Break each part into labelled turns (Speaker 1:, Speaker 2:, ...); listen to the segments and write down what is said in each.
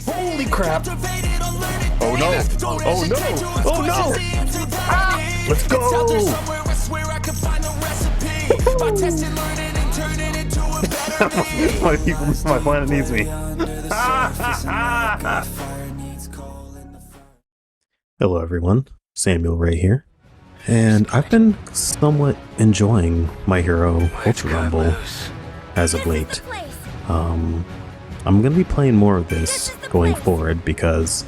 Speaker 1: Holy crap! Oh no! Oh no! Oh no! Ah! Let's go! my people, my planet needs me.
Speaker 2: Hello everyone, Samuel Ray here, and I've been somewhat enjoying My Hero Ultra Rumble as of late. I'm going to be playing more of this going forward because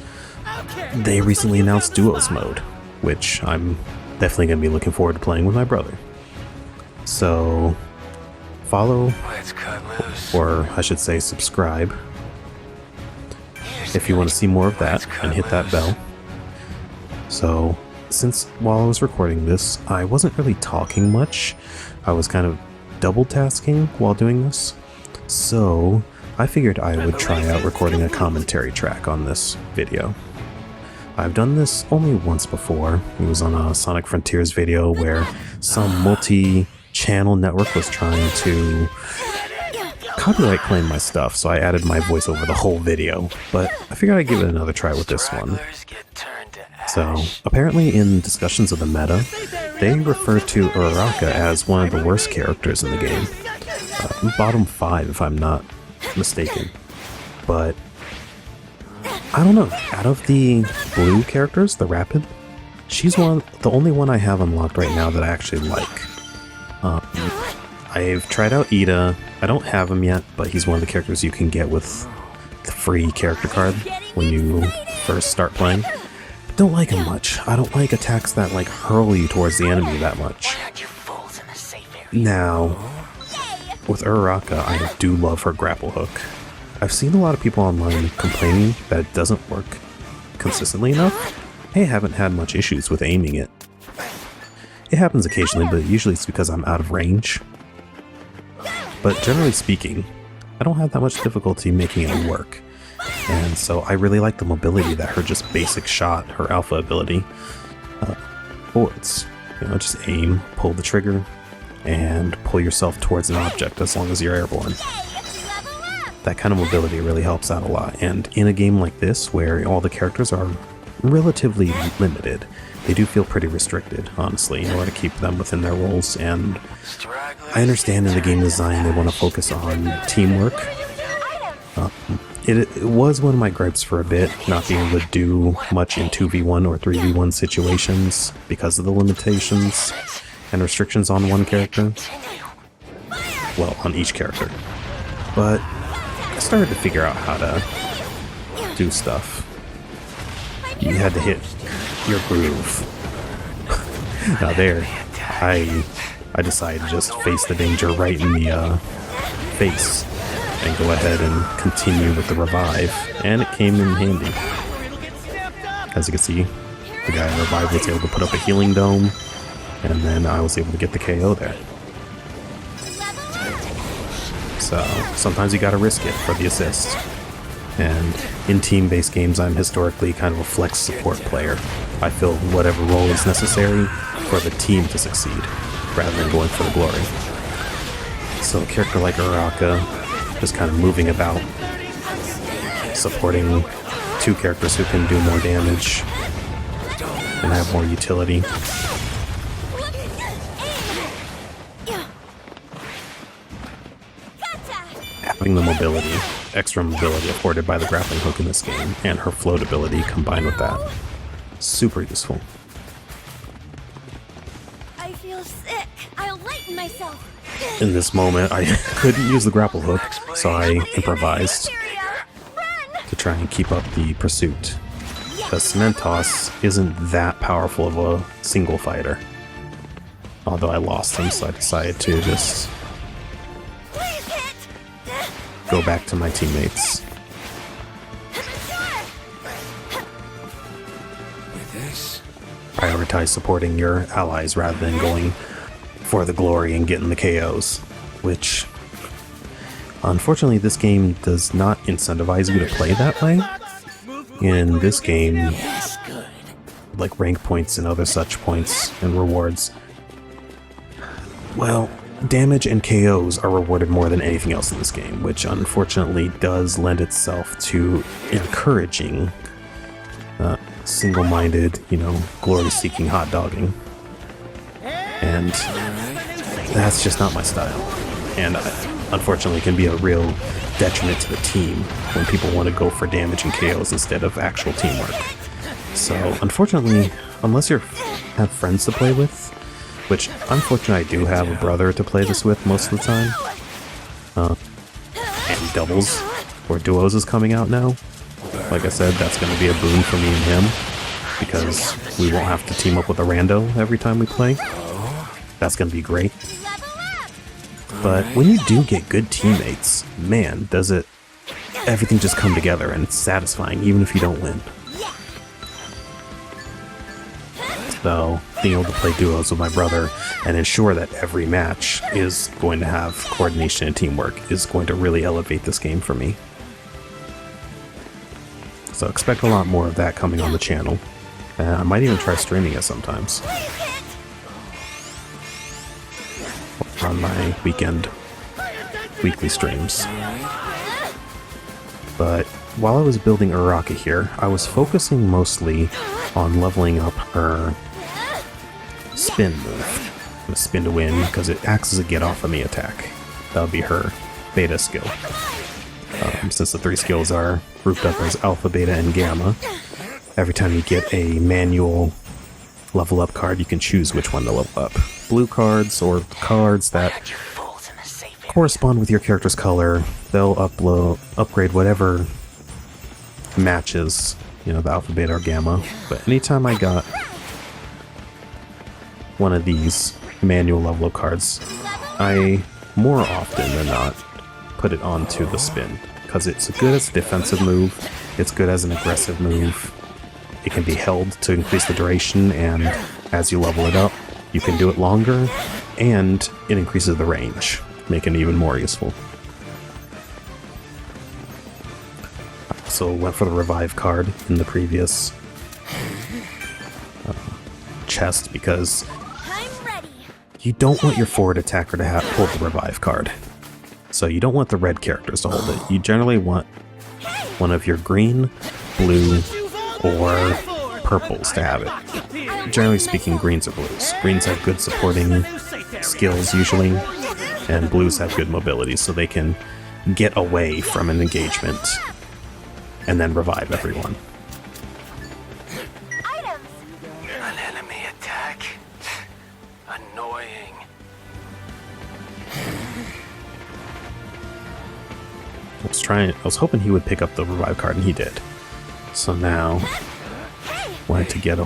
Speaker 2: they recently announced Duos mode, which I'm definitely going to be looking forward to playing with my brother. So follow, or I should say subscribe, if you want to see more of that, and hit that bell. So, since while I was recording this, I wasn't really talking much. I was kind of double tasking while doing this. So, I figured I would try out recording a commentary track on this video. I've done this only once before. It was on a Sonic Frontiers video where some multi-channel network was trying to copyright claim my stuff, so I added my voice over the whole video. But I figured I'd give it another try with this one. So, apparently in discussions of the meta, they refer to Uraraka as one of the worst characters in the game. Bottom 5 if I'm not mistaken. But, I don't know, out of the blue characters, the Rapid, she's the only one I have unlocked right now that I actually like. I've tried out Ida. I don't have him yet, but he's one of the characters you can get with the free character card when you first start playing. Don't like him much. I don't like attacks that like hurl you towards the enemy that much. Now, with Uraraka, I do love her grapple hook. I've seen a lot of people online complaining that it doesn't work consistently enough. I haven't had much issues with aiming it. It happens occasionally, but usually it's because I'm out of range. But generally speaking, I don't have that much difficulty making it work. And so I really like the mobility that her just basic shot, her alpha ability, affords. You know, just aim, pull the trigger, and pull yourself towards an object as long as you're airborne. That kind of mobility really helps out a lot. And in a game like this, where all the characters are relatively limited, they do feel pretty restricted, honestly, in order to keep them within their roles. And I understand in the game design they want to focus on teamwork. It was one of my gripes for a bit, not being able to do much in 2v1 or 3v1 situations because of the limitations and restrictions on one character. Well, on each character. But I started to figure out how to do stuff. You had to hit your groove. Now there, I decided to just face the danger right in the face and go ahead and continue with the revive, and it came in handy. As you can see, the guy in revive was able to put up a healing dome, and then I was able to get the KO there. So sometimes you gotta risk it for the assist. And in team-based games, I'm historically kind of a flex support player. I fill whatever role is necessary for the team to succeed, rather than going for the glory. So a character like Uraraka, just kind of moving about, supporting two characters who can do more damage and have more utility. Having the mobility, extra mobility afforded by the grappling hook in this game, and her float ability combined with that, super useful.
Speaker 3: I feel sick. I'll lighten myself.
Speaker 2: In this moment, I couldn't use the grapple hook, so I improvised to try and keep up the pursuit. Because Cementos isn't that powerful of a single fighter. Although I lost him, so I decided to just go back to my teammates. Prioritize supporting your allies rather than going for the glory and getting the KOs, which unfortunately this game does not incentivize you to play that way. In this game, like rank points and other such points and rewards, well, damage and KOs are rewarded more than anything else in this game, which unfortunately does lend itself to encouraging single-minded, glory-seeking hot dogging. And that's just not my style. And unfortunately can be a real detriment to the team when people want to go for damage and KOs instead of actual teamwork. So unfortunately, unless you have friends to play with, which unfortunately I do have a brother to play this with most of the time, and doubles or duos is coming out now. Like I said, that's going to be a boon for me and him, because we won't have to team up with a rando every time we play. That's going to be great. But when you do get good teammates, man, does everything just come together, and it's satisfying even if you don't win. So being able to play duos with my brother and ensure that every match is going to have coordination and teamwork is going to really elevate this game for me. So expect a lot more of that coming on the channel. I might even try streaming it sometimes on my weekly streams. But while I was building Uraraka here, I was focusing mostly on leveling up her spin move. I'm gonna spin to win because it acts as a get off of me attack. That'll be her beta skill. Since the 3 skills are grouped up as alpha, beta, and gamma, every time you get a manual level up card, you can choose which one to level up. Blue cards or cards that correspond with your character's color, they'll upgrade whatever matches, the alpha, beta, or gamma. But anytime I got one of these manual level up cards, I more often than not put it onto the spin, because it's good as a defensive move, it's good as an aggressive move, it can be held to increase the duration, and as you level it up, you can do it longer, and it increases the range, making it even more useful. So went for the revive card in the previous chest, because you don't want your forward attacker to hold the revive card. So you don't want the red characters to hold it. You generally want one of your green, blue, or purples to have it. Generally speaking, greens or blues. Greens have good supporting skills usually, and blues have good mobility, so they can get away from an engagement and then revive everyone.
Speaker 4: An enemy attack. Annoying.
Speaker 2: I was hoping he would pick up the revive card, and he did. So now, wanted to get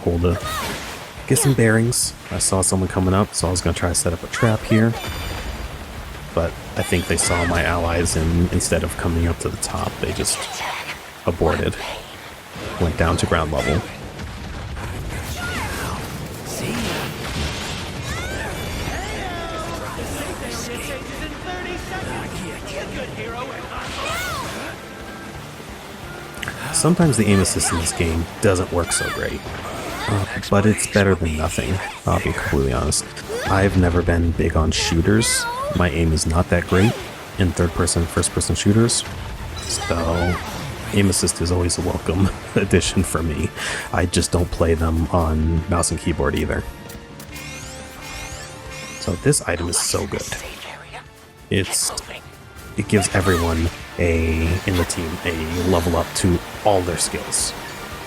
Speaker 2: some bearings. I saw someone coming up, so I was going to try to set up a trap here. But I think they saw my allies, and instead of coming up to the top, they just aborted. Went down to ground level. Sometimes the aim assist in this game doesn't work so great, but it's better than nothing, I'll be completely honest. I've never been big on shooters. My aim is not that great in third-person, first-person shooters, so aim assist is always a welcome addition for me. I just don't play them on mouse and keyboard either. So this item is so good. It gives everyone in the team a level up to all their skills,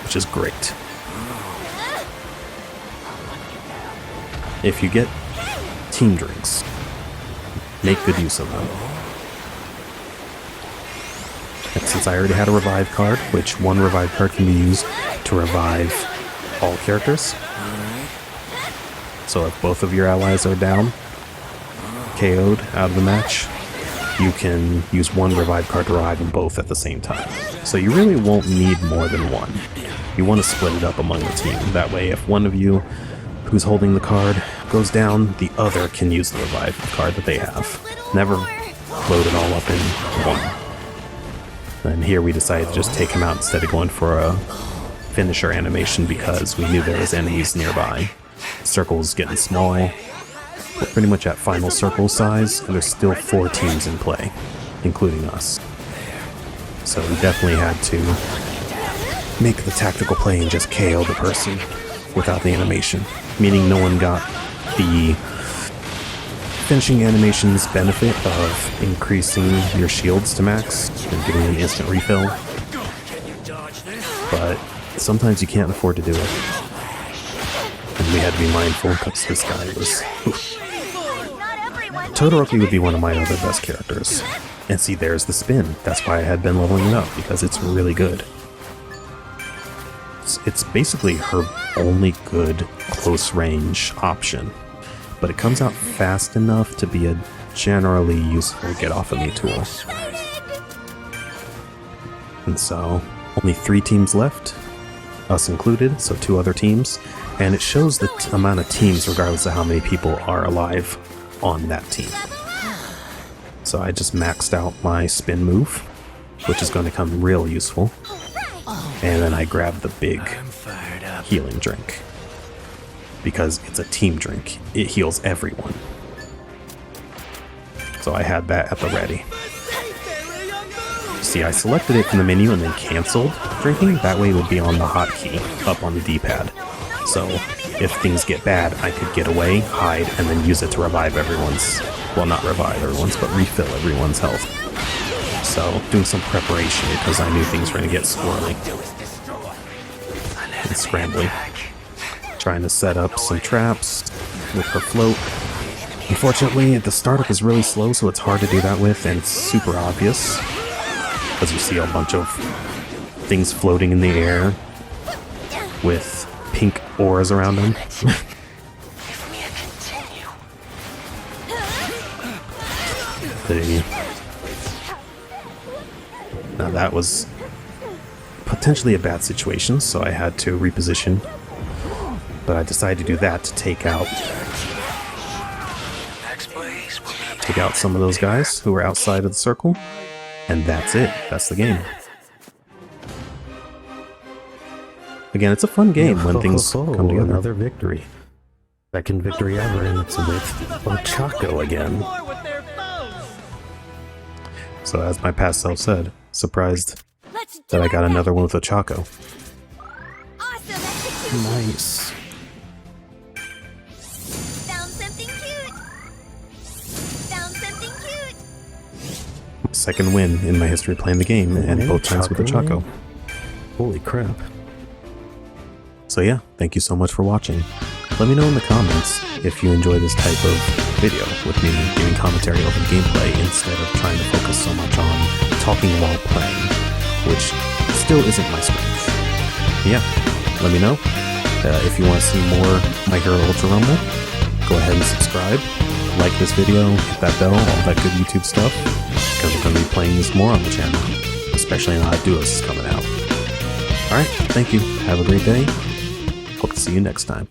Speaker 2: which is great. If you get team drinks, make good use of them. And since I already had a revive card, which one revive card can be used to revive all characters. So if both of your allies are down, KO'd out of the match, you can use one revive card to revive them both at the same time. So you really won't need more than one. You want to split it up among the team. That way, if one of you who's holding the card goes down, the other can use the revive card that they have. Never load it all up in one. And here we decided to just take him out instead of going for a finisher animation because we knew there was enemies nearby. The circle was getting small, we're pretty much at final circle size, and there's still 4 teams in play, including us. So we definitely had to make the tactical play and just KO the person without the animation, meaning no one got the finishing animation's benefit of increasing your shields to max and giving an instant refill. But sometimes you can't afford to do it. And we had to be mindful because this guy was... Todoroki would be one of my other best characters. And see, there's the spin. That's why I had been leveling it up, because it's really good. It's basically her only good close range option. But it comes out fast enough to be a generally useful get off of me tool. And so, only 3 teams left, us included, so 2 other teams. And it shows the amount of teams regardless of how many people are alive on that team. So I just maxed out my spin move, which is going to come real useful. And then I grabbed the big healing drink. Because it's a team drink. It heals everyone. So I had that at the ready. See, I selected it from the menu and then canceled drinking. That way it would be on the hotkey up on the D-pad. So if things get bad, I could get away, hide, and then use it to revive everyone's... Well, not revive everyone's, but refill everyone's health. So, doing some preparation because I knew things were going to get squirrely and scrambly. Trying to set up some traps with her float. Unfortunately, the startup is really slow, so it's hard to do that with, and it's super obvious. Because you see a bunch of things floating in the air with pink auras around them. Now that was potentially a bad situation, so I had to reposition. But I decided to do that to take out some of those guys who were outside of the circle. And that's it. That's the game. Again, it's a fun game when things come together.
Speaker 1: Another victory. Second victory ever, and it's with Ochako again.
Speaker 2: So as my past self said, surprised that I got another one with Ochako.
Speaker 3: Awesome.
Speaker 1: Nice.
Speaker 3: Found something cute. Found something cute.
Speaker 2: Second win in my history playing the game, and both times with Ochako.
Speaker 1: Holy crap.
Speaker 2: So yeah, thank you so much for watching. Let me know in the comments if you enjoy this type of video with me giving commentary over gameplay instead of trying to focus so much on talking while playing, which still isn't my strength. Yeah, let me know. If you want to see more My Hero Ultra Rumble, go ahead and subscribe, like this video, hit that bell, all that good YouTube stuff, because we're going to be playing this more on the channel, especially now that Duos is coming out. Alright, thank you. Have a great day. Hope to see you next time.